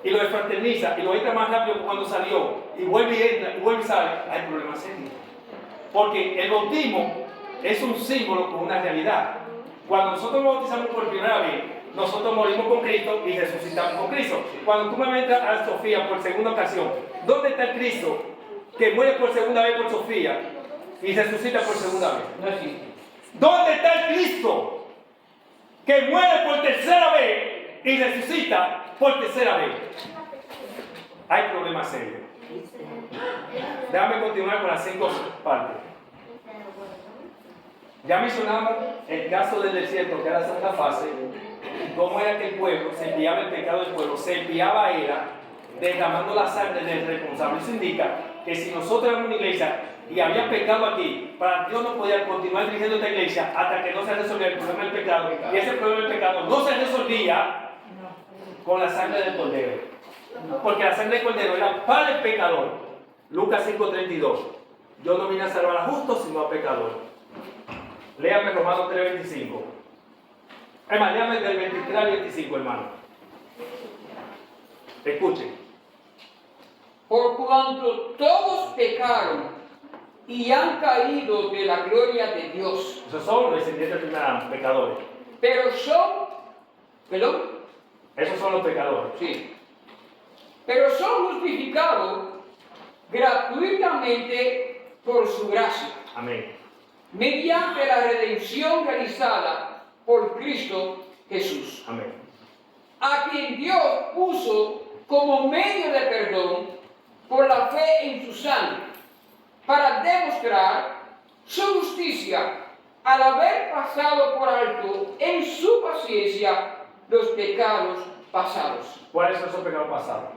y lo desfraterniza y lo entra más rápido que cuando salió y vuelve y entra y vuelve y sale, hay problemas serios. Porque el bautismo es un símbolo con una realidad. Cuando nosotros nos bautizamos por primera vez, nosotros morimos con Cristo y resucitamos con Cristo. Cuando tú me metas a Sofía por segunda ocasión, ¿dónde está el Cristo que muere por segunda vez por Sofía y resucita por segunda vez? No existe. ¿Dónde está el Cristo que muere por tercera vez y resucita por tercera vez? Hay problemas serios. Déjame continuar con las 5 partes. Ya mencionamos el caso del desierto, que era la segunda fase, cómo era que el pueblo se enviaba el pecado del pueblo, se enviaba era derramando la sangre del responsable. Eso indica que si nosotros éramos una iglesia y había pecado aquí, para Dios no podía continuar dirigiendo esta iglesia hasta que no se resolviera el problema del pecado, y ese problema del pecado no se resolvía con la sangre del cordero, porque la sangre del cordero era para el pecador. Lucas 5:32. Yo no vine a salvar a justos sino a pecadores. Léame Romanos 3:25. Hermano, léame del 23 al 25, hermano. Escuchen. Por cuanto todos pecaron y han caído de la gloria de Dios. Esos son los descendientes de primera pecadores. Pero son, ¿perdón? Esos son los pecadores. Sí. Pero son justificados gratuitamente por su gracia, Amén. mediante la redención realizada por Cristo Jesús, Amén. a quien Dios puso como medio de perdón por la fe en su sangre, para demostrar su justicia al haber pasado por alto en su paciencia los pecados pasados. ¿Cuáles son esos pecados pasados?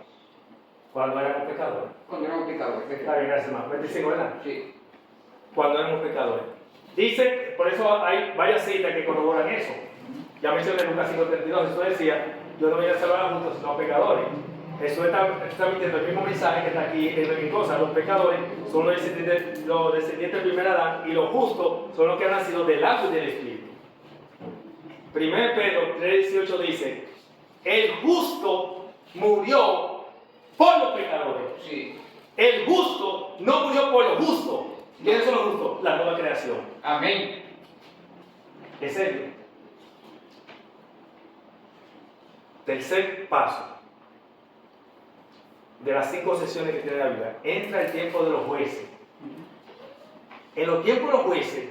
Cuando éramos pecadores. Cuando éramos pecadores. Está bien, gracias, hermano. 25, ¿verdad? Sí. Cuando éramos pecadores. Dice, por eso hay varias citas que corroboran eso. Ya mencioné Lucas 5:32, Jesús decía, yo no voy a salvar a justos sino a pecadores. Jesús está transmitiendo el mismo mensaje que está aquí en mi cosa. Los pecadores son los descendientes de primer Adán y los justos son los que han nacido del agua y del Espíritu. 1 Pedro 3:18 dice, el justo murió por los pecadores. Sí. El justo no murió por los justos. ¿Quiénes son los justos? La nueva creación. Amén. ¿Es serio? Tercer paso de las 5 sesiones que tiene la Biblia. Entra el tiempo de los jueces. En los tiempos de los jueces,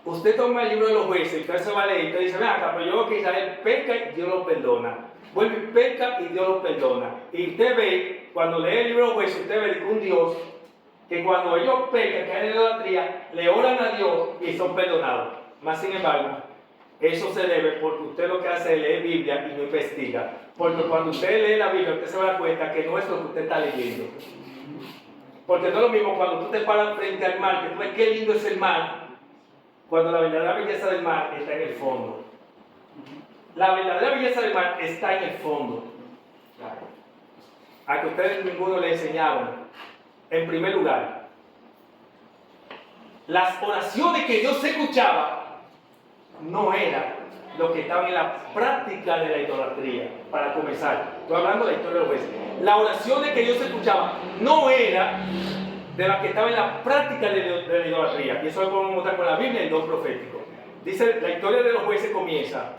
usted toma el libro de los jueces y usted se va a leer y usted dice, ven acá, pero yo veo que Israel peca y Dios lo perdona. Vuelve y peca y Dios lo perdona. Y usted ve, cuando lee el libro de los jueces, usted ve que un Dios que cuando ellos pecan, caen en idolatría, le oran a Dios y son perdonados. Más sin embargo, eso se debe porque usted lo que hace es leer Biblia y no investiga. Porque cuando usted lee la Biblia, usted se da cuenta que no es lo que usted está leyendo. Porque no es lo mismo cuando tú te paras frente al mar, que tú ves qué lindo es el mar, cuando la verdadera belleza del mar está en el fondo. La verdadera belleza del mar está en el fondo. A que ustedes ninguno le enseñaron. En primer lugar, las oraciones que Dios escuchaba no eran lo que estaba en la práctica de la idolatría. Para comenzar, estoy hablando de la historia de los jueces. Las oraciones que Dios escuchaba no eran de las que estaban en la práctica de la idolatría. Y eso lo podemos mostrar con la Biblia y el don profético. Dice, la historia de los jueces comienza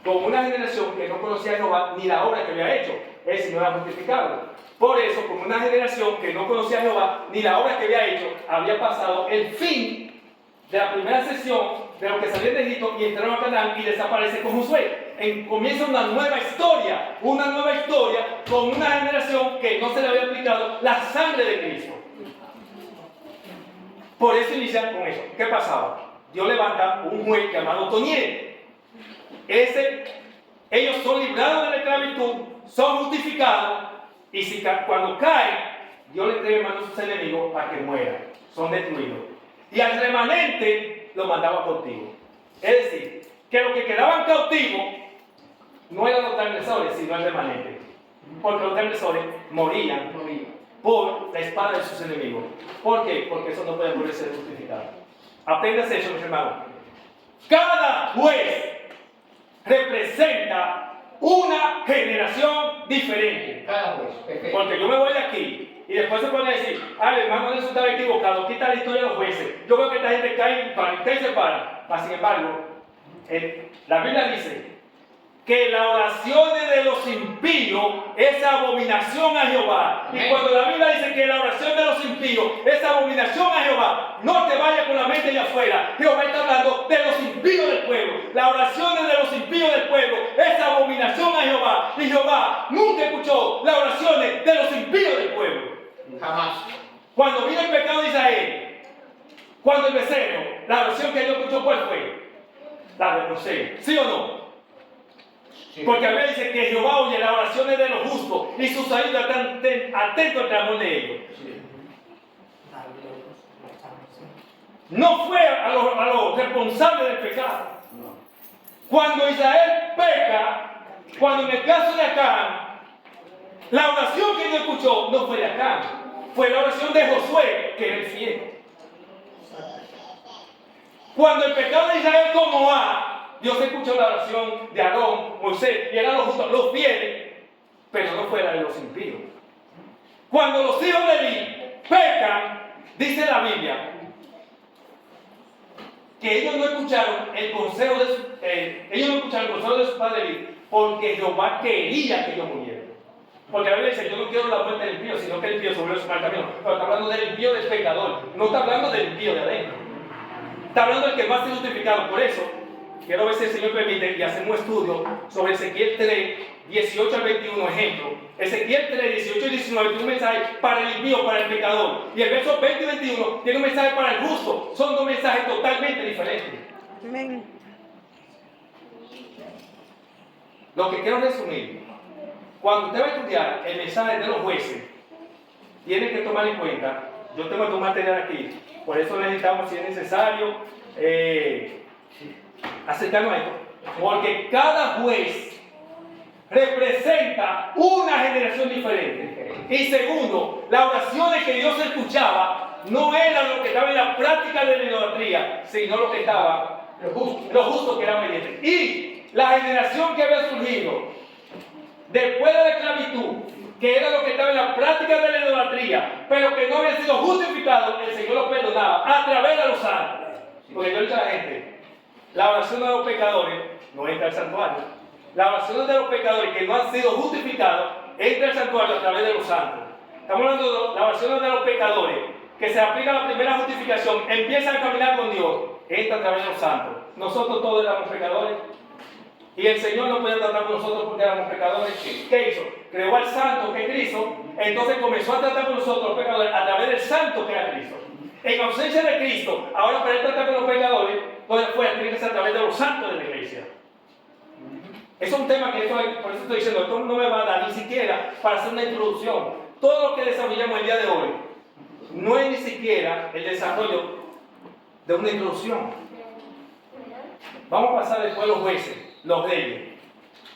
con una generación que no conocía a Jehová ni la obra que había hecho. Él sí no era justificado. Por eso, como una generación que no conocía a Jehová ni la obra que había hecho, había pasado el fin de la primera sesión de los que salieron de Egipto y entraron a Canaán y desaparece con Josué. Comienza una nueva historia con una generación que no se le había aplicado la sangre de Cristo. Por eso inician con eso. ¿Qué pasaba? Dios levanta un juez llamado Toniel. Ellos son librados de la esclavitud, son justificados. Y si cuando caen, Dios le entrega en manos a sus enemigos para que mueran. Son destruidos. Y al remanente lo mandaba cautivo. Es decir, que los que quedaban cautivos no eran los transgresores, sino el remanente. Porque los transgresores morían por la espada de sus enemigos. ¿Por qué? Porque eso no puede volver a ser justificado. Apréndase eso, mis hermanos. Cada juez representa una generación diferente. Cada juez. Perfecto. Porque yo me voy de aquí y después se pone a decir, el hermano Nelson estaba equivocado, quita la historia de los jueces. Yo veo que esta gente cae y se para. Mas, sin embargo, la Biblia dice que las oraciones de los impíos es abominación a Jehová. Y cuando la Biblia dice que la oración de los impíos es abominación a Jehová, no te vayas con la mente allá afuera. Jehová está hablando de los impíos del pueblo. Las oraciones de los impíos del pueblo es abominación a Jehová. Y Jehová nunca escuchó las oraciones de los impíos del pueblo. Jamás. Cuando vino el pecado de Israel, cuando el becerro, la oración que Dios escuchó, ¿cuál fue? La de José. ¿Sí o no? Sí. Porque a veces dice que Jehová oye las oraciones de los justos y sus oídos están atentos al clamor de ellos. Sí. No fue a los responsables del pecado. No. Cuando Israel peca, cuando en el caso de Acán, la oración que Dios escuchó no fue de Acán, fue la oración de Josué, que era el fiel. Cuando el pecado de Israel como Dios escuchó la oración de Aarón, Moisés, y eran los justos, los fieles, pero no fue la de los impíos. Cuando los hijos de Eli pecan, dice la Biblia, que ellos no escucharon el consejo de su padre Eli, porque Jehová quería que ellos murieran. Porque la Biblia dice, yo no quiero la muerte del impío, sino que el impío sobre su mal camino. Pero está hablando del impío del pecador, no está hablando del impío de adentro. Está hablando del que más es justificado. Por eso, quiero ver si el Señor permite y hacemos un estudio sobre Ezequiel 3, 18 al 21, ejemplo. Ezequiel 3, 18 y 19 tiene un mensaje para el impío, para el pecador. Y el verso 20 y 21 tiene un mensaje para el justo. Son dos mensajes totalmente diferentes. Amén. Lo que quiero resumir, cuando usted va a estudiar el mensaje de los jueces, tiene que tomar en cuenta, yo tengo tu material aquí, por eso necesitamos, si es necesario, acercarnos a esto, porque cada juez representa una generación diferente. Y segundo, las oraciones que Dios escuchaba no eran lo que estaba en la práctica de la idolatría, sino lo que estaba los justos que eran obedientes. Y la generación que había surgido después de la esclavitud, que era lo que estaba en la práctica de la idolatría, pero que no había sido justificado, el Señor lo perdonaba a través de los santos. Porque yo le digo a la gente, la oración de los pecadores no entra al santuario. La oración de los pecadores que no han sido justificados entra al santuario a través de los santos. Estamos hablando de la oración de los pecadores que se aplica a la primera justificación, empiezan a caminar con Dios, entra a través de los santos. Nosotros todos éramos pecadores. Y el Señor no podía tratar con nosotros porque éramos pecadores. ¿Qué hizo? Creó al santo que es Cristo. Entonces comenzó a tratar con nosotros los pecadores a través del santo que era Cristo. En ausencia de Cristo, ahora para él tratar con los pecadores, entonces fue a través de los santos de la iglesia. Es un tema que por eso estoy diciendo, esto no me va a dar ni siquiera para hacer una introducción. Todo lo que desarrollamos el día de hoy no es ni siquiera el desarrollo de una introducción. Vamos a pasar después a los jueces, los reyes.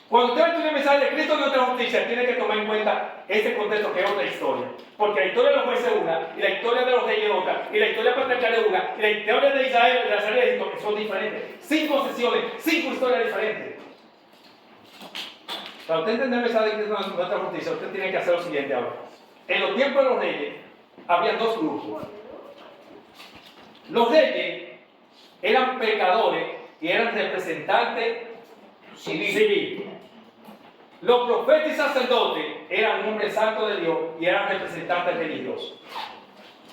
Cuando usted estudia el mensaje de Cristo de nuestra justicia, tiene que tomar en cuenta este contexto que es otra historia. Porque la historia de los jueces es una, y la historia de los reyes es otra, y la historia patriarcal es una, y la historia de Israel, de la salida de Egipto, que son diferentes. 5 sesiones, 5 historias diferentes. Para usted entender el mensaje de Cristo de nuestra justicia, usted tiene que hacer lo siguiente ahora. En los tiempos de los reyes, había dos grupos. Los reyes eran pecadores y eran representantes civiles. Los profetas y sacerdotes eran hombres santos de Dios y eran representantes religiosos.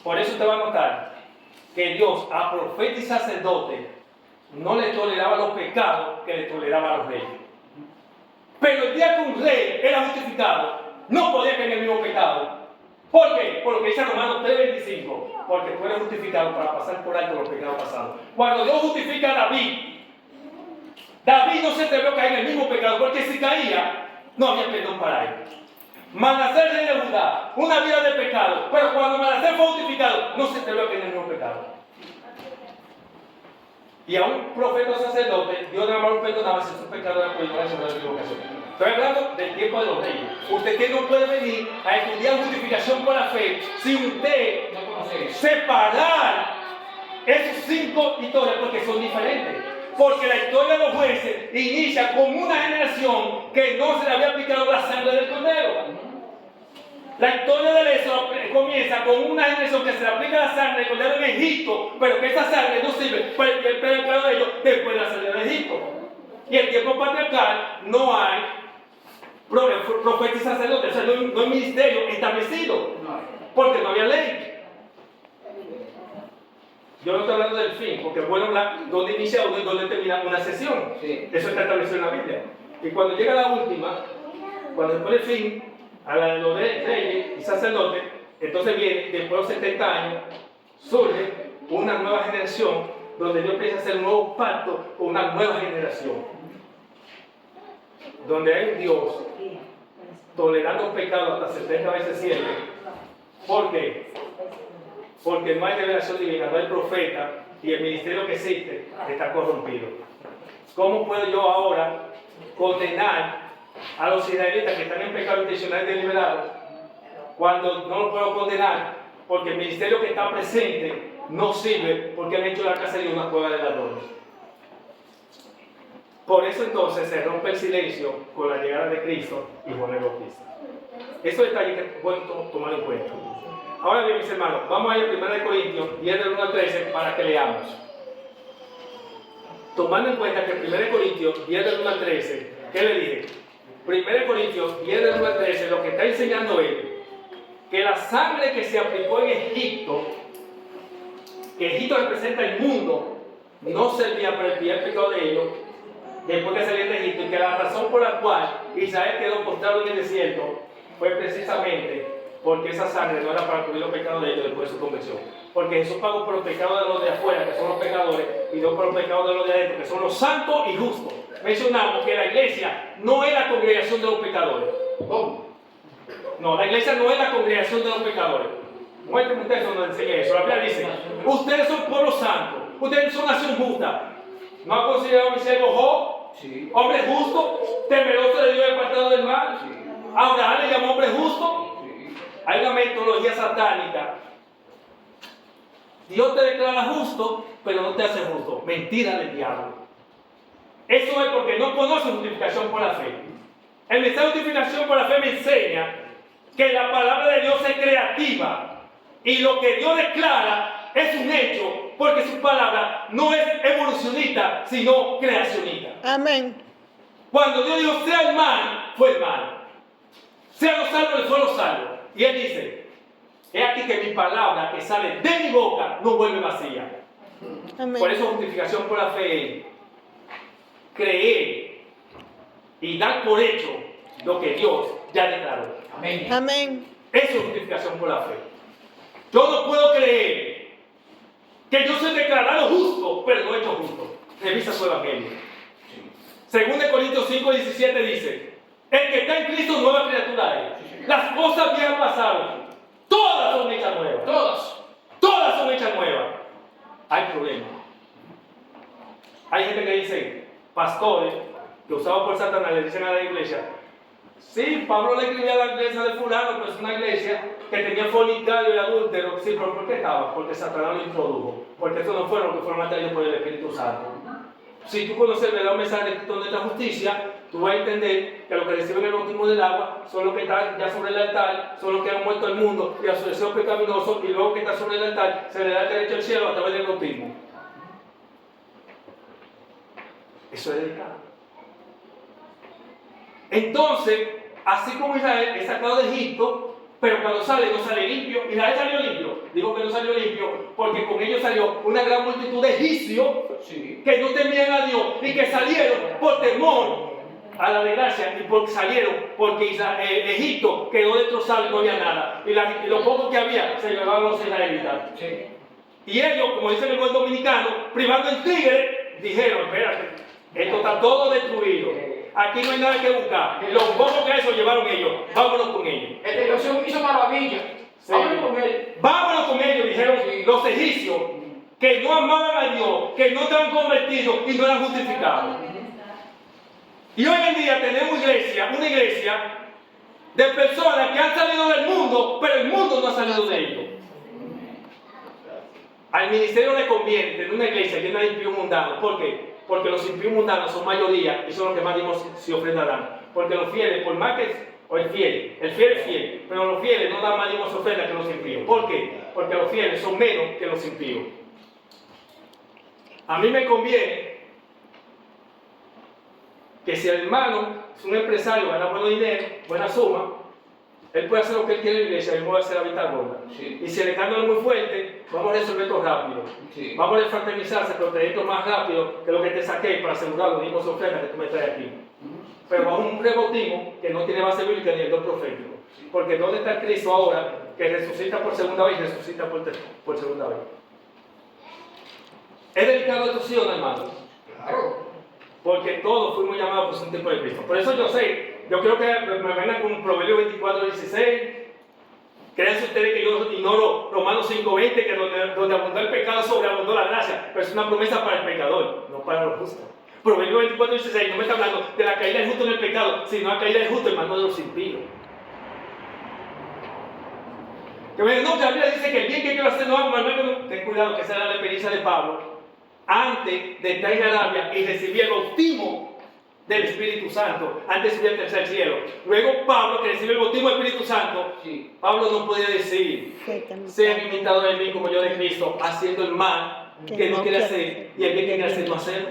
Por eso usted va a notar que Dios a profetas y sacerdotes no le toleraba los pecados que le toleraba a los reyes. Pero el día que un rey era justificado, no podía caer en el mismo pecado. ¿Por qué? Por lo que dice Romanos 3:25. Porque tú eres justificado para pasar por alto los pecados pasados. Cuando Dios justifica a David, David no se atrevió a caer en el mismo pecado, porque si caía, no había perdón para él. Manasés, rey de Judá, una vida de pecado, pero cuando Manasés fue justificado, no se atrevió a caer en el mismo pecado. Y a un profeta o sacerdote, Dios nada más lo perdonaba si su pecado era por ignorancia o por equivocación. Estoy hablando del tiempo de los reyes. Usted que no puede venir a estudiar justificación por la fe si usted no conoce separar esos 5 historias porque son diferentes. Porque la historia de los jueces inicia con una generación que no se le había aplicado la sangre del cordero. La historia del Éxodo comienza con una generación que se le aplica la sangre del cordero en Egipto, pero que esa sangre no sirve para el pecado de ellos después de la salida de Egipto. Y en el tiempo patriarcal no hay profetas y sacerdotes, o sea, no hay ministerio establecido, porque no había ley. Yo no estoy hablando del fin, porque es bueno hablar dónde inicia uno y dónde termina una sesión. Sí. Eso está establecido en la Biblia. Y cuando llega la última, cuando después del fin, a la de los reyes y sacerdotes, entonces viene, después de los 70 años, surge una nueva generación donde Dios empieza a hacer un nuevo pacto con una nueva generación. Donde hay un Dios tolerando pecados hasta 70 veces 7. ¿Por qué? Porque no hay revelación divina, no hay profeta y el ministerio que existe está corrompido. ¿Cómo puedo yo ahora condenar a los israelitas que están en pecado intencional y deliberado cuando no lo puedo condenar? Porque el ministerio que está presente no sirve porque han hecho la casa de una cueva de ladrones. Por eso entonces se rompe el silencio con la llegada de Cristo y Juan el Bautista. Esos detalles que pueden tomar en cuenta. Ahora bien, mis hermanos, vamos a ir a 1 Corintios 10 del 1 al 13 para que leamos. Tomando en cuenta que 1 Corintios 10 del 1 al 13, ¿qué le dije? 1 Corintios 10 del 1 al 13, lo que está enseñando él, que la sangre que se aplicó en Egipto, que Egipto representa el mundo, no servía para expiar el pecado de ellos, después que salieron de Egipto, y que la razón por la cual Israel quedó postrado en el desierto fue precisamente porque esa sangre no era para cubrir los pecados de ellos después de su conversión. Porque Jesús pagó por los pecados de los de afuera, que son los pecadores, y no por los pecados de los de adentro, que son los santos y justos. Mencionamos que la iglesia no es la congregación de los pecadores. ¿Cómo? No, la iglesia no es la congregación de los pecadores. Muéstrame ustedes donde enseña eso. La Biblia dice, ustedes son pueblo santo, ustedes son nación justa. ¿No ha considerado a mi siervo Job? Sí. Hombre justo, temeroso de Dios y apartado del mal. Sí. Abraham le llamó hombre justo. Sí. Hay una metodología satánica. Dios te declara justo, pero no te hace justo. Mentira del diablo. Eso es porque no conoce justificación por la fe. El mensaje de justificación por la fe me enseña que la palabra de Dios es creativa y lo que Dios declara es un hecho, porque su palabra no es evolucionista, sino creacionista. Amén. Cuando Dios dijo sea el mal, fue el mal. Sean los salvos, fue los salvos. Y Él dice, he aquí que mi palabra que sale de mi boca no vuelve vacía. Amén. Por eso justificación por la fe es creer y dar por hecho lo que Dios ya declaró. Amén. Amén. Eso es justificación por la fe. Yo no puedo creer que yo soy declarado justo, pero no hecho justo. Revisa su evangelio. Según de Corintios 5:17 dice, el que está en Cristo nueva criatura es. Las cosas viejas pasaron, todas son hechas nuevas. Todas son hechas nuevas. Hay problemas. Hay gente que dice, pastores, que usados por Satanás, le dicen a la iglesia, sí, Pablo le escribía a la iglesia de fulano, pero es una iglesia que tenía fornicario y adúltero. Sí, pero ¿por qué estaba? Porque Satanás lo introdujo. Porque eso no fueron los que fueron atraídos por el Espíritu Santo. Si tú conoces el verdadero mensaje de Cristo de la justicia, tú vas a entender que los que reciben el bautismo del agua son los que están ya sobre el altar, son los que han muerto al mundo y a su deseo pecaminoso, y luego que está sobre el altar se le da el derecho al cielo a través del bautismo. Eso es delicado. Entonces, así como Israel es sacado de Egipto, pero cuando sale, no sale limpio. Israel salió limpio. Digo que no salió limpio porque con ellos salió una gran multitud de egipcios que no temían a Dios y que salieron por temor a la desgracia y salieron porque Egipto quedó destrozado y no había nada. Y lo poco que había se llevaban los israelitas. Sí. Y ellos, como dice el buen dominicano, privando el tigre, dijeron, espérate, esto está todo destruido. Aquí no hay nada que buscar. Los pocos que eso llevaron ellos, vámonos con ellos. Este Dios hizo maravilla. Sí. Vámonos con él. Vámonos con ellos, dijeron Sí. los egipcios, que no amaban a Dios, que no estaban convertidos y no eran justificados. Y hoy en día tenemos una iglesia de personas que han salido del mundo, pero el mundo no ha salido de ellos. Al ministerio le conviene tener una iglesia llena de impíos mundanos. ¿Por qué? porque los impíos mundanos son mayoría y son los que más dimos si ofrendarán. Porque los fieles, por más que o el fiel es fiel, pero los fieles no dan más dimos ofrenda que los impíos. ¿Por qué? Porque los fieles son menos que los impíos. A mí me conviene que si el hermano es un empresario, gana buen dinero, buena suma, él puede hacer lo que él quiere en la iglesia, él puede hacer la vista gorda. Sí. Y si el escándalo es muy fuerte, vamos a resolver esto rápido. Sí. Vamos a fraternizarse, pero te esto más rápido que lo que te saqué para asegurar los dimos ofrendas que tú me traes aquí. Pero bajo un rebautismo que no tiene base bíblica ni el don profético. Porque ¿dónde está el Cristo ahora que resucita por segunda vez y resucita por segunda vez? Es delicado esto, sí o no, hermano. Claro. Porque todos fuimos llamados por un tiempo de Cristo. Por eso yo creo que me vengan con Proverbio 24:16. Créanse ustedes que yo ignoro Romanos 5:20, que donde abundó el pecado, sobreabundó la gracia. Pero es una promesa para el pecador, no para los justos. Proverbio 24:16 no me está hablando de la caída del justo en el pecado, sino la caída del justo en manos de los impíos. Que me no, que la Biblia dice que el bien que quiero hacer no hago, no. Ten cuidado, que esa era la experiencia de Pablo antes de estar en Arabia y recibir el bautismo del Espíritu Santo, antes de subir al tercer cielo. Luego Pablo, que recibe el bautismo del Espíritu Santo, Sí. Pablo no podía decir, sean imitadores de mí como yo de Cristo, haciendo el mal que no quiere hacer y el bien que quiere hacer no hacerlo.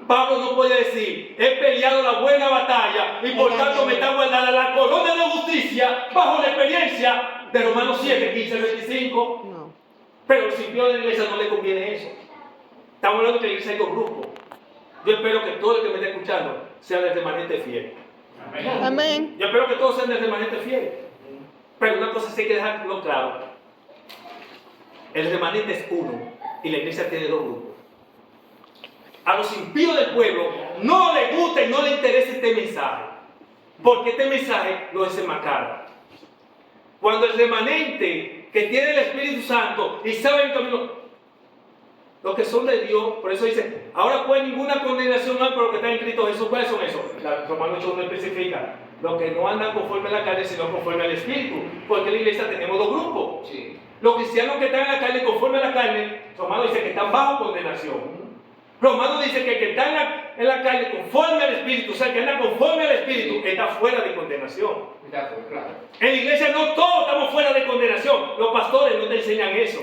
Pablo no podía decir, he peleado la buena batalla y por tanto me está guardada la corona de justicia bajo la experiencia de Romanos 7:15-25. No. Pero si Dios de la iglesia no le conviene eso. Estamos hablando que la iglesia hay dos grupos. Yo espero que todo el que me esté escuchando sea del remanente fiel. Amén. Yo espero que todos sean del remanente fiel. Pero una cosa sí hay que dejarlo claro. El remanente es uno y la iglesia tiene dos grupos. A los impíos del pueblo no les gusta y no les interesa este mensaje. Porque este mensaje lo desenmascara. Cuando el remanente que tiene el Espíritu Santo y sabe el camino, los que son de Dios, por eso dice, ahora pues ninguna condenación hay por lo que está en Cristo Jesús. ¿Cuáles son esos? Romanos 8:1 especifica. Los que no andan conforme a la carne, sino conforme al Espíritu. Porque en la iglesia tenemos dos grupos. Sí. Los cristianos que están en la carne, conforme a la carne, Romanos dice que están bajo condenación. Romanos dice que el que está en la carne conforme al Espíritu, o sea, que anda conforme al Espíritu, está fuera de condenación. Claro. En la iglesia no todos estamos fuera de condenación. Los pastores no te enseñan eso.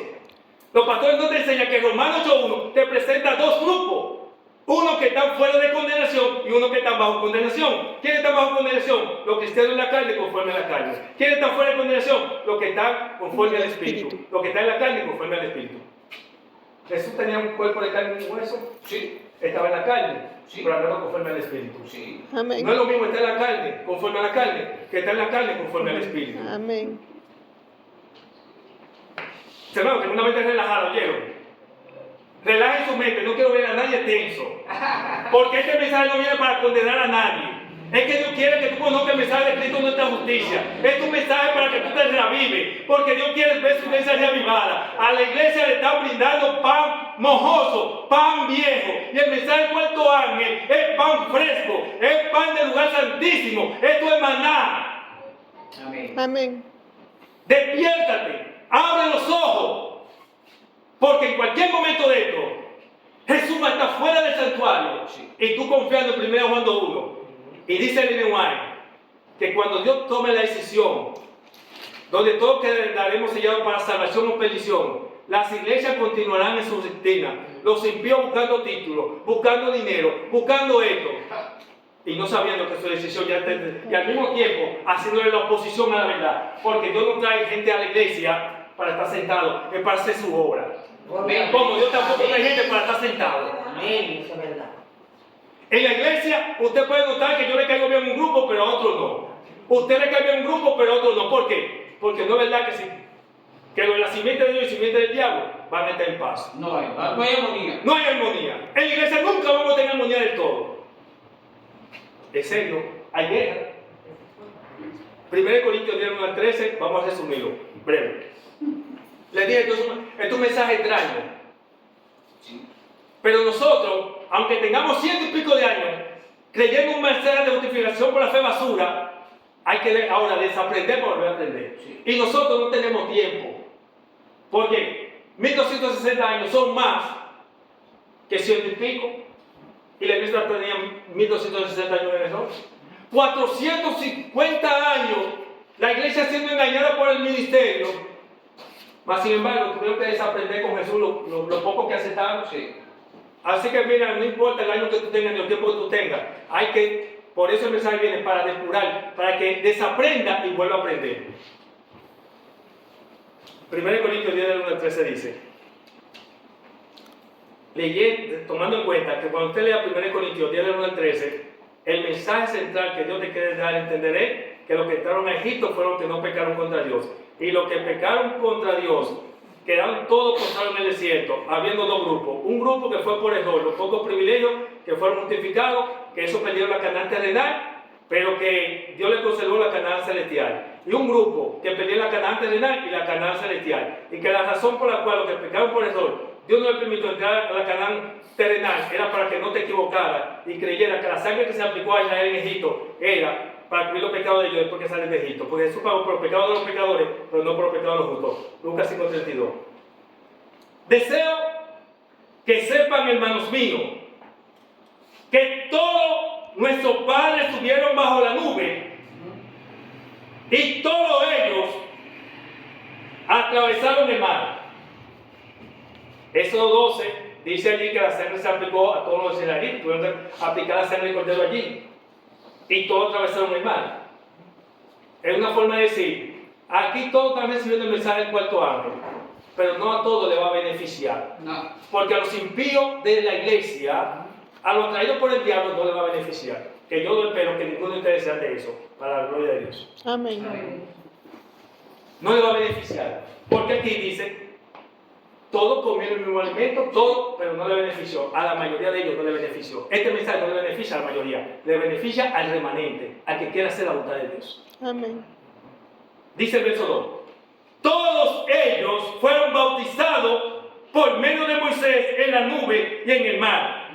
Los pastores no te enseñan que Romanos 8:1 te presenta dos grupos. Uno que están fuera de condenación y uno que está bajo condenación. ¿Quiénes están bajo condenación? Los cristianos en la carne conforme a la carne. ¿Quiénes están fuera de condenación? Los que están conforme al Espíritu. Los que están en la carne conforme al Espíritu. Jesús tenía un cuerpo de carne y un hueso. Sí. Estaba en la carne, Sí. pero andando conforme al Espíritu. Sí. Amén. No es lo mismo estar en la carne, conforme a la carne, que estar en la carne conforme al Espíritu. Amén. Hermano, tengo una mente relajada, ¿oyeron? Relajen su mente, no quiero ver a nadie tenso. Porque este mensaje no viene para condenar a nadie. Es que Dios quiere que tú conozcas el mensaje de Cristo en nuestra justicia. Es un mensaje para que tú te reavives. Porque Dios quiere ver su iglesia reavivada. A la iglesia le están brindando pan mojoso, pan viejo. Y el mensaje del cuarto ángel es pan fresco, es pan del lugar santísimo. Esto es maná. Amén. Amén. Despiértate, abre los ojos. Porque en cualquier momento de esto, Jesús va a estar fuera del santuario. Sí. Y tú confiando en 1 Juan 2:1. Y dice Ellen White que cuando Dios tome la decisión, donde todos quedaremos sellados para salvación o perdición, las iglesias continuarán en su rutina. Los impíos buscando títulos, buscando dinero, buscando esto. Y no sabiendo que su decisión ya está. Y al mismo tiempo haciéndole la oposición a la verdad. Porque Dios no trae gente a la iglesia para estar sentado, es para hacer su obra. Como Dios tampoco trae gente para estar sentado. Amén, eso es verdad. En la iglesia usted puede notar que yo le caigo bien a un grupo, pero a otro no. Usted le cae bien a un grupo, pero a otro no. ¿Por qué? Porque no es verdad que la simiente de Dios y simiente del diablo van a estar en paz. No hay armonía. No hay armonía. En la iglesia nunca vamos a tener armonía del todo. En serio, hay guerra. 1 Corintios 10:9-13, vamos a resumirlo, breve. Les dije, esto es un mensaje extraño. Sí. Pero nosotros, aunque tengamos 100 y pico de años, creyendo un mensaje de justificación por la fe basura, hay que ahora desaprender para volver a aprender. Sí. Y nosotros no tenemos tiempo. Porque 1260 años son más que 100 y pico. y la iglesia tenía 1269 en eso. 450 años la iglesia siendo engañada por el ministerio. Mas sin embargo, tuvieron que desaprender con Jesús lo poco que aceptaron. Sí. Así que mira, no importa el año que tú tengas ni el tiempo que tú tengas, por eso el mensaje viene para depurar, para que desaprenda y vuelva a aprender. 1 Corintios 10 del 1 al 13 dice, tomando en cuenta que cuando usted lea 1 Corintios 10 del 1 al 13, el mensaje central que Dios te quiere dar a entender es que los que entraron a Egipto fueron los que no pecaron contra Dios. Y los que pecaron contra Dios quedaron todos postrados en el desierto, habiendo dos grupos. Un grupo que fue por error, los pocos privilegios que fueron justificados, que eso perdieron la Canaán terrenal, pero que Dios le conservó la Canaán celestial. Y un grupo que perdió la Canaán terrenal y la Canaán celestial. Y que la razón por la cual los que pecaron por error, Dios no le permitió entrar a la Canaán terrenal, era para que no te equivocaras y creyeras que la sangre que se aplicó a Israel en Egipto era para cubrir los pecados de ellos después que salen de Egipto. Porque Jesús pagó por los pecados de los pecadores, pero no por los pecados de los justos. Lucas 5:32. Deseo que sepan, hermanos míos, que todos nuestros padres estuvieron bajo la nube y todos ellos atravesaron el mar. Éxodo 12 dice allí que la sangre se aplicó a todos los israelitas, tuvieron que aplicar la sangre del cordero allí. Y todos atravesaron el mar. Es una forma de decir, aquí todos están recibiendo el mensaje del cuarto ángel, pero no a todos les va a beneficiar. No. Porque a los impíos de la iglesia, a los traídos por el diablo, no les va a beneficiar. Que yo espero que ninguno de ustedes sea de eso, para la gloria de Dios. Amén. No les va a beneficiar. Porque aquí dice, todos comieron el mismo alimento, todo, pero no le benefició. A la mayoría de ellos no le benefició. Este mensaje no le beneficia a la mayoría, le beneficia al remanente, al que quiera hacer la voluntad de Dios. Amén. Dice el verso 2. Todos ellos fueron bautizados por medio de Moisés en la nube y en el mar.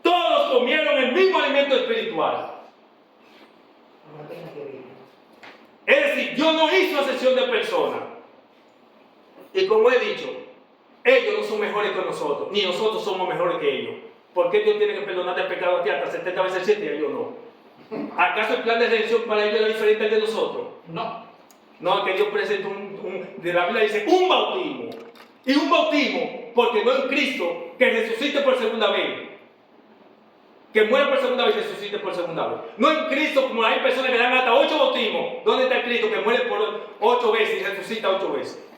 Todos comieron el mismo alimento espiritual. Es decir, Dios no hizo acepción de personas. Y como he dicho, ellos no son mejores que nosotros, ni nosotros somos mejores que ellos. ¿Por qué Dios tiene que perdonarte el pecado a ti hasta 70 veces 7 y a ellos no? ¿Acaso el plan de redención para ellos era diferente al de nosotros? No. No, que Dios presenta de la Biblia dice un bautismo. Y un bautismo, porque no en Cristo, que resucite por segunda vez. Que muera por segunda vez y resucite por segunda vez. No en Cristo, como hay personas que dan hasta 8 bautismos. ¿Dónde está Cristo que muere por 8 veces y resucita 8 veces?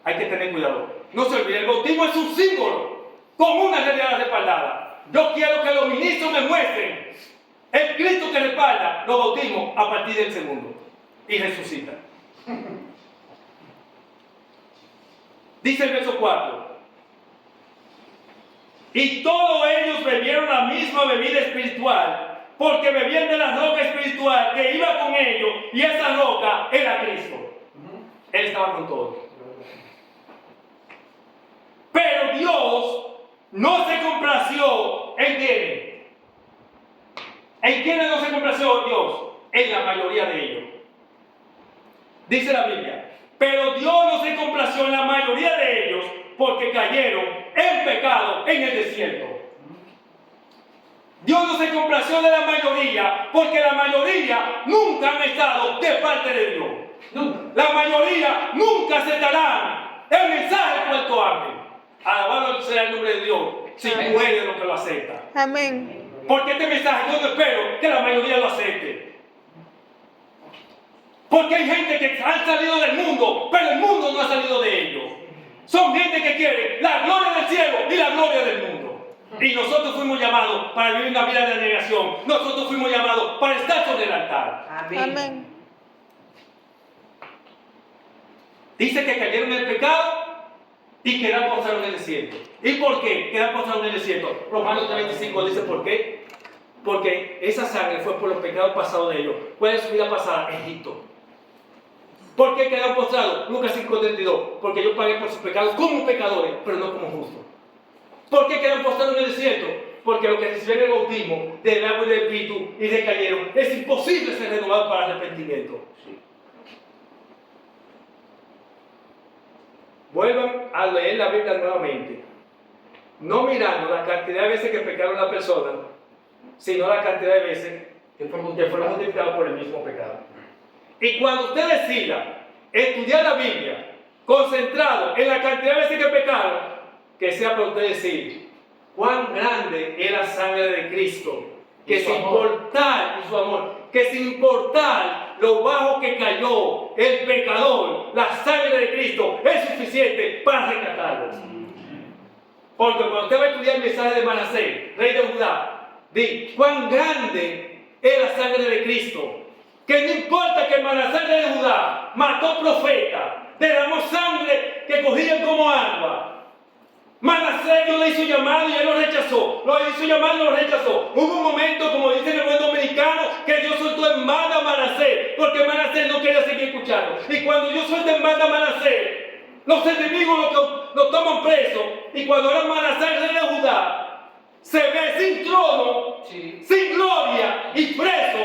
Hay que tener cuidado. No se olvide, el bautismo es un símbolo con una realidad respaldada. Yo quiero que los ministros me muestren el Cristo que respalda los bautismos a partir del segundo y resucita. Dice el verso 4. Y todos ellos bebieron la misma bebida espiritual, porque bebían de la roca espiritual que iba con ellos, y esa roca era Cristo. Él estaba con todos. Pero Dios no se complació en quiénes. ¿En quiénes no se complació Dios? En la mayoría de ellos. Dice la Biblia, pero Dios no se complació en la mayoría de ellos porque cayeron en pecado en el desierto. Dios no se complació de la mayoría porque la mayoría nunca han estado de parte de Dios. Nunca. La mayoría nunca aceptarán el mensaje del cuarto ángel. Alabado sea el nombre de Dios si tú eres lo que lo acepta. Amén. Porque este mensaje yo no espero que la mayoría lo acepte. Porque hay gente que han salido del mundo, pero el mundo no ha salido de ellos. Son gente que quiere la gloria del cielo y la gloria del mundo. Y nosotros fuimos llamados para vivir una vida de negación. Nosotros fuimos llamados para estar sobre el altar. Amén. Amén. Dice que cayeron en el pecado y quedaron postrados en el desierto. ¿Y por qué quedaron postrados en el desierto? Romanos 3:25 dice por qué. Porque esa sangre fue por los pecados pasados de ellos. ¿Cuál es su vida pasada? Egipto. ¿Por qué quedaron postrados? Lucas 5:32. Porque yo pagué por sus pecados como pecadores, pero no como justos. ¿Por qué quedaron postrados en el desierto? Porque los que recibieron el bautismo del agua y del espíritu y decayeron, es imposible ser renovado para arrepentimiento. Vuelvan a leer la Biblia nuevamente. no mirando la cantidad de veces que pecaron la persona, sino la cantidad de veces que fueron multiplicados por el mismo pecado. Y cuando usted decida estudiar la Biblia, concentrado en la cantidad de veces que pecaron, que sea para usted decir cuán grande es la sangre de Cristo, que sin importar, y su amor, que sin importar lo bajo que cayó el pecador, la sangre de Cristo es suficiente para rescatarlo. Porque cuando usted va a estudiar el mensaje de Manasés, rey de Judá, di cuán grande es la sangre de Cristo, que no importa que el Manasés rey de Judá mató profetas, derramó sangre que cogían como agua. Manasés Dios le hizo llamado y él lo rechazó. Lo hizo llamado y lo rechazó. Hubo un momento, como dice en el buen dominicano, que Dios soltó en manda a Manasés, porque Manasés no quería seguir escuchando. Y cuando Dios suelta en manda a Manasés, los enemigos lo toman preso. Y cuando era Manasés rey de Judá, se ve sin trono, sin gloria y preso.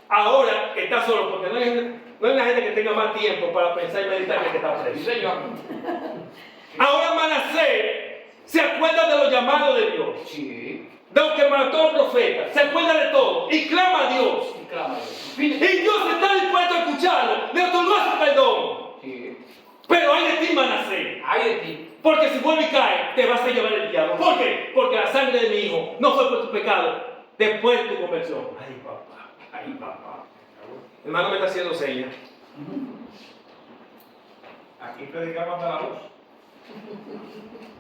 Ahora está solo, porque no hay una gente que tenga más tiempo para pensar y meditar que está preso. Ahora Manasés se acuerda de los llamados de Dios, de los que mató a los profetas, se acuerda de todo y clama a Dios. Y Dios está dispuesto a escucharlo, le otorgó su perdón. Pero hay de ti, Manasés. Hay de ti. Porque si vuelve y cae, te vas a llevar el diablo. ¿Por qué? Porque la sangre de mi hijo no fue por tu pecado, después de tu conversión. Ay, papá, ay, papá. Hermano, me está haciendo señas. Aquí predicamos hasta la luz.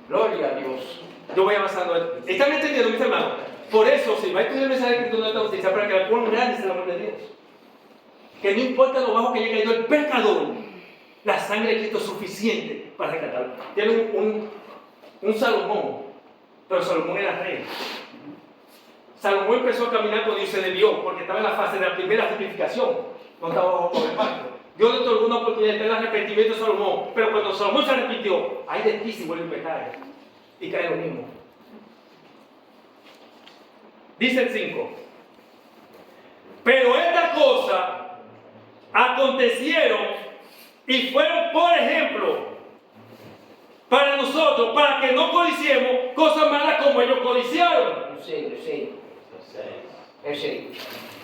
Gloria a Dios. Yo voy avanzando. ¿Están entendiendo, mis hermanos? Por eso, si va a estudiar el mensaje de Cristo, no está utilizado para que la cuán grande es el amor de Dios. Que no importa lo bajo que haya caído el pecador, la sangre de Cristo es suficiente para rescatarlo. Tiene un Salomón, pero Salomón era rey. Salomón empezó a caminar cuando Dios se debió, porque estaba en la fase de la primera justificación, no estaba bajo el pacto. Dios le otorgó una oportunidad de tener arrepentimiento a Salomón, pero cuando Salomón se arrepintió, ay de ti si vuelve a pecar y cae lo mismo. Dice el 5: pero estas cosas acontecieron y fueron por ejemplo para nosotros, para que no codiciemos cosas malas como ellos codiciaron.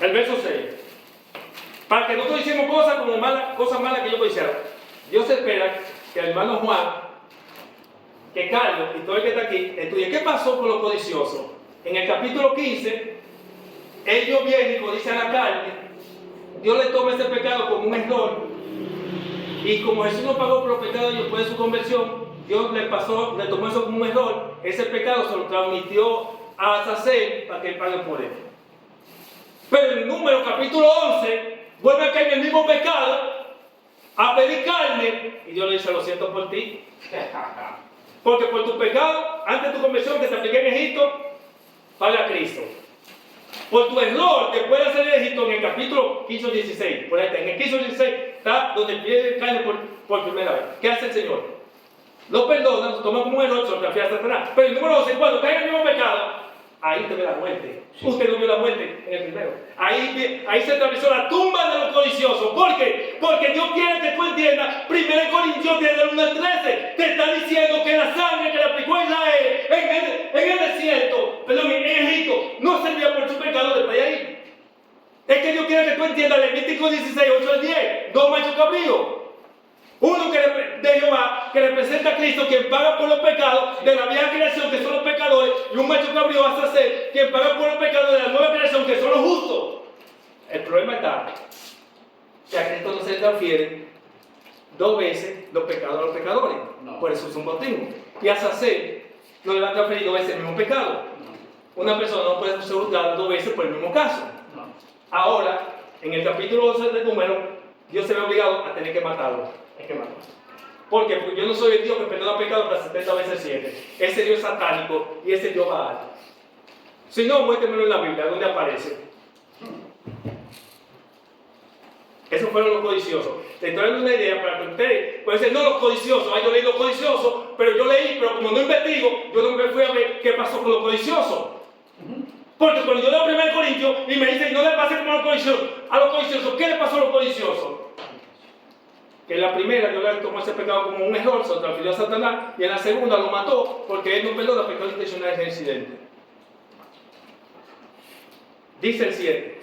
El verso 6. Para que no codiciemos cosas malas que ellos codiciaron. Dios espera que el hermano Juan, que Carlos y todo el que está aquí estudie qué pasó con los codiciosos. En el capítulo 15, ellos vienen y codician la carne. Dios le toma ese pecado como un error. Y como Jesús no pagó por los pecados de ellos después de su conversión, Dios le tomó eso como un error. Ese pecado se lo transmitió a Sacel para que él pague por él. Pero en Números capítulo 11, vuelve a caer en el mismo pecado, a pedir carne, y Dios le dice: lo siento por ti. Porque por tu pecado, antes de tu conversión que te apliqué en Egipto, paga a Cristo. Por tu error, después de hacer el Egipto, en el capítulo 15 o 16, por ahí está, en el 15 o 16 está donde pide carne por primera vez. ¿Qué hace el Señor? Lo perdona, lo toma como un error, se lo transfiere a Satanás. Pero el número 12, cuando cae en el mismo pecado, ahí te ve la muerte. Usted no vio la muerte en el primero. Ahí se atravesó la tumba de los codiciosos. ¿Por qué? Porque Dios quiere que tú entiendas. 1 Corintios 10 del 1 al 13 te está diciendo que la sangre que le aplicó a Israel en el desierto, en Egipto, no servía por su pecado después de ahí. Es que Dios quiere que tú entiendas Levítico 16, 8 al 10, dos machos cabríos. Uno de Jehová, que representa a Cristo, quien paga por los pecados de la vieja creación, que son los pecadores, y un macho cabrío va a ser quien paga por los pecados de la nueva creación, que son los justos. El problema está que a Cristo no se le transfieren dos veces los pecados a los pecadores. No. Por eso es un bautismo. Y a Sacel no le van a transferir dos veces el mismo pecado. No. Una persona no puede ser juzgada dos veces por el mismo caso. No. Ahora, en el capítulo 12 del Número, Dios se ve obligado a tener que matarlo. Hay que matarlo. ¿Por qué? Porque yo no soy el Dios que perdona pecado para 70 veces 7. Ese Dios es satánico y ese Dios Baal. Si no, muéstrenmelo en la Biblia, donde aparece. Esos fueron los codiciosos. Te estoy dando una idea para que ustedes pueden decir: no, los codiciosos. Yo leí los codiciosos, pero pero como no investigo, yo no me fui a ver qué pasó con los codiciosos. Porque cuando yo leo 1 Corintios y me dicen: no le pase como a los codiciosos, ¿qué le pasó a los codiciosos? que en la primera Dios le tomó ese pecado como un error, se lo transfirió a Satanás, y en la segunda lo mató porque él no perdona pecados intencionales en incidente. Dice el 7.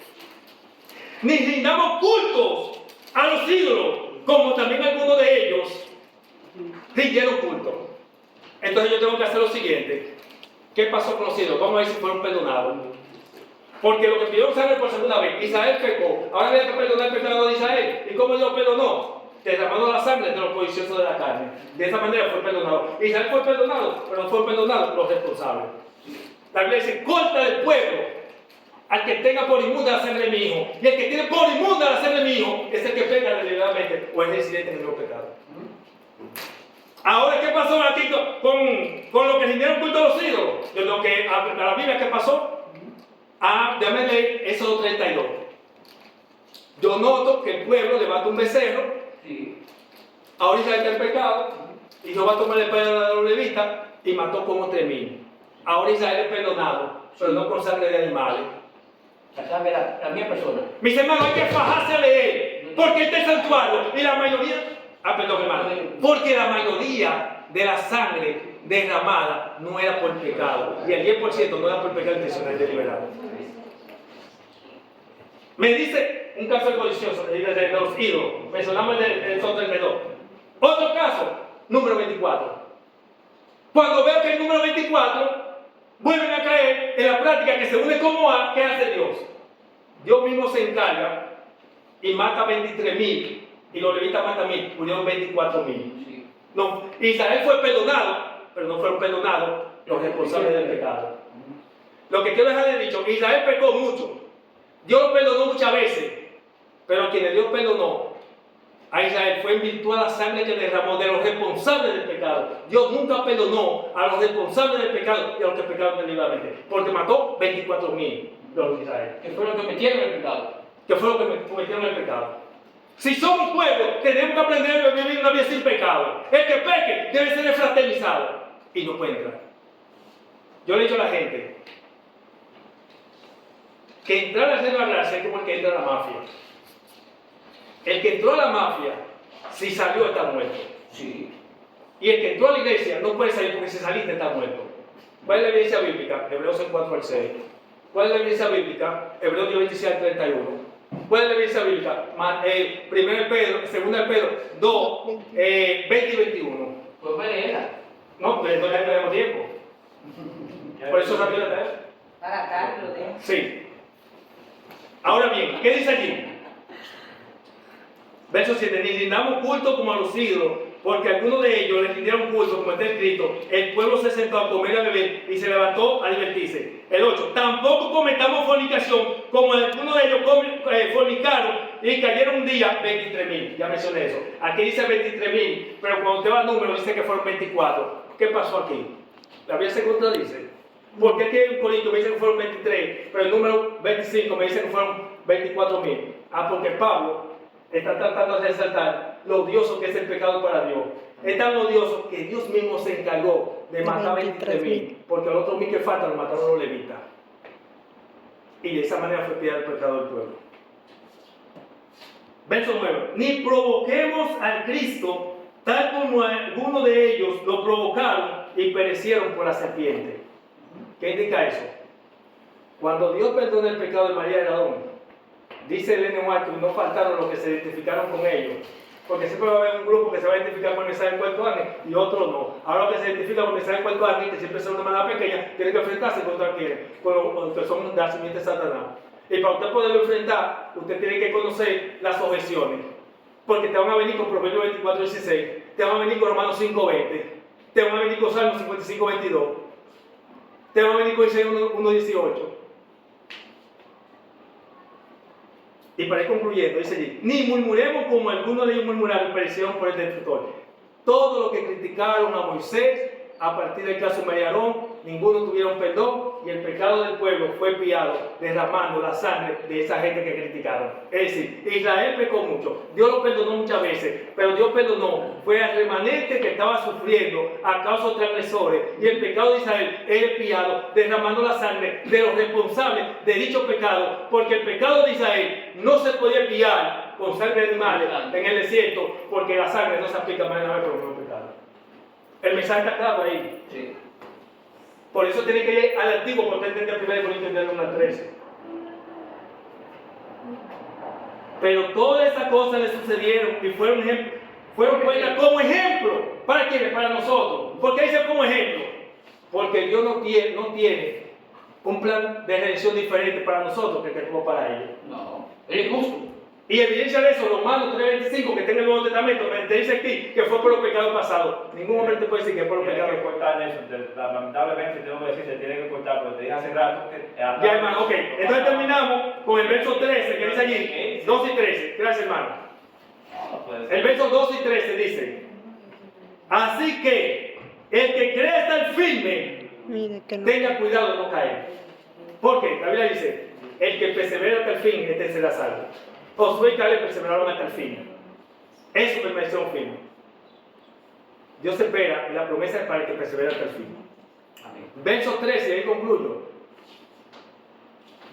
Ni rindamos cultos a los ídolos, como también algunos de ellos rindieron culto. Entonces yo tengo que hacer lo siguiente. ¿Qué pasó con los ídolos? Vamos a ver si fueron perdonados. Porque lo que pidió Israel por segunda vez, Israel pecó. Ahora había que perdonar el pecado de Israel. ¿Y cómo Dios perdonó? Derramando la sangre de los codiciosos de la carne. De esa manera fue perdonado. Israel fue perdonado, pero no fueron perdonados los responsables. La Biblia dice: corta del pueblo al que tenga por inmunda la sangre de mi hijo. Y el que tiene por inmunda la sangre de mi hijo es el que peca deliberadamente o es residente en el pecado. Ahora, ¿qué pasó aquí con lo que rindieron culto a los ídolos? De lo que a la Biblia, ¿qué pasó? Déjame leer Éxodo 32. Yo noto que el pueblo levanta un becerro. Sí. Ahora Israel está en pecado. Y Jehová tomó el pelo de los levitas y mató como 3.000. Ahora Israel es perdonado, pero no con sangre de animales. La sangre de la misma persona. Mis hermanos, hay que fajarse a leer. Porque este santuario y la mayoría. Perdón, hermano. Porque la mayoría de la sangre derramada no era por pecado. Y el 10% no era por pecado intencional deliberado. Me dice un caso de codicioso de los ídolos. Mencionamos el Éxodo 32. Otro caso, número 24. Cuando veo que el número 24 vuelven a caer en la práctica que se une como A, ¿qué hace Dios? Dios mismo se encarga y mata 23.000 y los levitas matan 1.000, murieron 24.000. Sí. No, Israel fue perdonado, pero no fueron perdonados los responsables del pecado. Lo que quiero dejar de dicho, Israel pecó mucho. Dios lo perdonó muchas veces, pero a quienes Dios perdonó, a Israel fue en virtud de la sangre que derramó de los responsables del pecado. Dios nunca perdonó a los responsables del pecado y a los que pecaron deliberadamente, porque mató 24.000 de los de Israel. Que fueron los que metieron el pecado. Que fue lo que cometieron el pecado. Si somos pueblo, tenemos que aprender a vivir una vida sin pecado. El que peque debe ser fraternizado y no puede entrar. Yo le he dicho a la gente que entrar a hacer la gracia es como el que entra a la mafia. El que entró a la mafia, si salió, está muerto. Sí. Y el que entró a la iglesia no puede salir porque si saliste está muerto. ¿Cuál es la evidencia bíblica? Hebreos 4 al 6. ¿Cuál es la evidencia bíblica? Hebreos 26 al 31. ¿Cuál es la evidencia bíblica? 1 Pedro, 2 Pedro 2, 20 y 21. Pues manera. No, pero no tenemos tiempo. Por eso rápido la tarea. Para Carlos, Sí. Ahora bien, ¿qué dice allí? Verso 7. Ni rindamos culto como a los ídolos, porque algunos de ellos les rindieron culto, como está escrito. El pueblo se sentó a comer y a beber y se levantó a divertirse. El 8. Tampoco cometamos fornicación, como algunos de ellos fornicaron y cayeron un día 23.000. Ya mencioné eso. Aquí dice 23.000, pero cuando usted va al número dice que fueron 24. ¿Qué pasó aquí? La Biblia se contradice. Porque aquí en Corinto me dicen que fueron 23, pero el número 25 me dicen que fueron 24.000. Porque Pablo está tratando de resaltar lo odioso que es el pecado para Dios. Es tan odioso que Dios mismo se encargó de matar 23.000, porque los otros 1.000 que faltan los mataron los levitas. Y de esa manera fue piedad el pecado del pueblo. Verso 9. Ni provoquemos al Cristo, tal como algunos de ellos lo provocaron y perecieron por la serpiente. ¿Qué indica eso? Cuando Dios perdona el pecado de María y de Adón, dice el N. White que no faltaron los que se identificaron con ellos. Porque siempre va a haber un grupo que se va a identificar con el mensaje del cuarto ángel y otro no. Ahora los que se identifican con el mensaje del cuarto ángel, que siempre son una manada pequeña, tienen que enfrentarse contra quienes, con los que son de la simiente de Satanás. Y para usted poderlo enfrentar, usted tiene que conocer las objeciones. Porque te van a venir con Proverbios 24:16, te van a venir con Romanos 5:20, te van a venir con Salmos 55:22, te van a venir con Isaías 1:18. Y para ir concluyendo, dice allí, ni murmuremos como algunos de ellos murmuraron y perecieron por el destructor. Todo lo que criticaron a Moisés, a partir del caso de María y Aarón, ninguno tuvieron perdón y el pecado del pueblo fue piado derramando la sangre de esa gente que criticaron. Es decir, Israel pecó mucho, Dios lo perdonó muchas veces, pero Dios perdonó fue al remanente que estaba sufriendo a causa de transgresores, y el pecado de Israel es piado derramando la sangre de los responsables de dicho pecado, porque el pecado de Israel no se podía piar con sangre de animales en el desierto, porque la sangre no se aplica más de una vez por los pecados. El mensaje está claro ahí. Sí. Por eso tiene que ir al antiguo, porque entender 1 Corintios 1:13. Pero todas esas cosas le sucedieron y fueron puestas como ejemplo. ¿Para quiénes? Para nosotros. ¿Por qué dice como ejemplo? Porque Dios no tiene un plan de redención diferente para nosotros que tuvo para ellos. No, Él es justo. Y evidencia de eso, Romanos 3:25, que está en el Nuevo Testamento, te dice aquí que fue por los pecados pasados. Ningún hombre te puede decir que es por los Tiene que pecados. cortar eso. Lamentablemente tengo que decir, se tiene que cortar, porque te dije hace rato que... Ya, hermano, ok. Entonces terminamos con el verso 13, que dice allí, 2 y 13. Gracias, hermano. No puede ser. El verso 2 y 13 dice: así que el que cree estar firme, Mire que no. tenga cuidado de no caer. Porque la Biblia dice: el que persevera hasta el fin, este será salvo. Josué y Caleb perseveraron hasta el fin. Eso permanecieron firmes. Dios espera y la promesa es para el que persevera hasta el fin. Amén. Verso 13, ahí concluyo.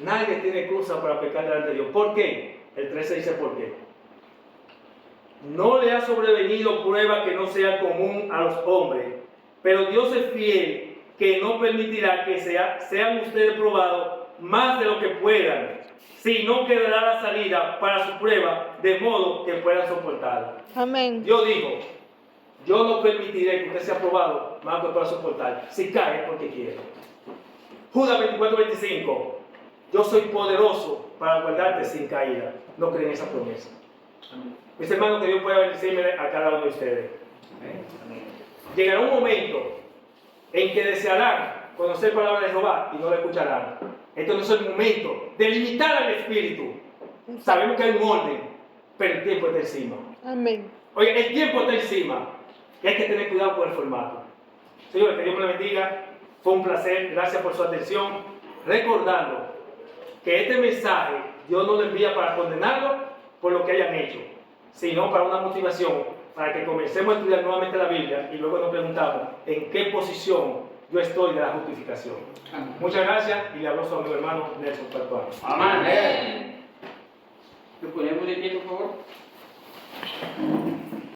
Nadie tiene excusa para pecar delante de Dios. ¿Por qué? El 13 dice por qué. No le ha sobrevenido prueba que no sea común a los hombres, pero Dios es fiel, que no permitirá que sean ustedes probados más de lo que puedan, sino que dará la salida para su prueba, de modo que puedan soportarla. Amén. Dios dijo: yo no permitiré que usted sea probado más de lo que pueda soportar. Si cae es porque quiere. Judas 24:25. Yo soy poderoso para guardarte sin caída. No creen esa promesa. Amén. Mis hermanos, que Dios pueda bendecirme a cada uno de ustedes. Amén. Amén. Llegará un momento en que desearán conocer palabra de Jehová y no la escucharán. Esto no es el momento de limitar al Espíritu. Sabemos que hay un orden, pero el tiempo está encima. Amén. Oye, el tiempo está encima y hay que tener cuidado con el formato. Señor, que Dios me lo bendiga. Fue un placer. Gracias por su atención. Recordando que este mensaje Dios no lo envía para condenarlo por lo que hayan hecho, sino para una motivación, para que comencemos a estudiar nuevamente la Biblia y luego nos preguntamos en qué posición yo estoy de la justificación. Amén. Muchas gracias y le hablo a su amigo hermano Nelson Pertuano. Amén. ¿Lo ponemos de pie, por favor?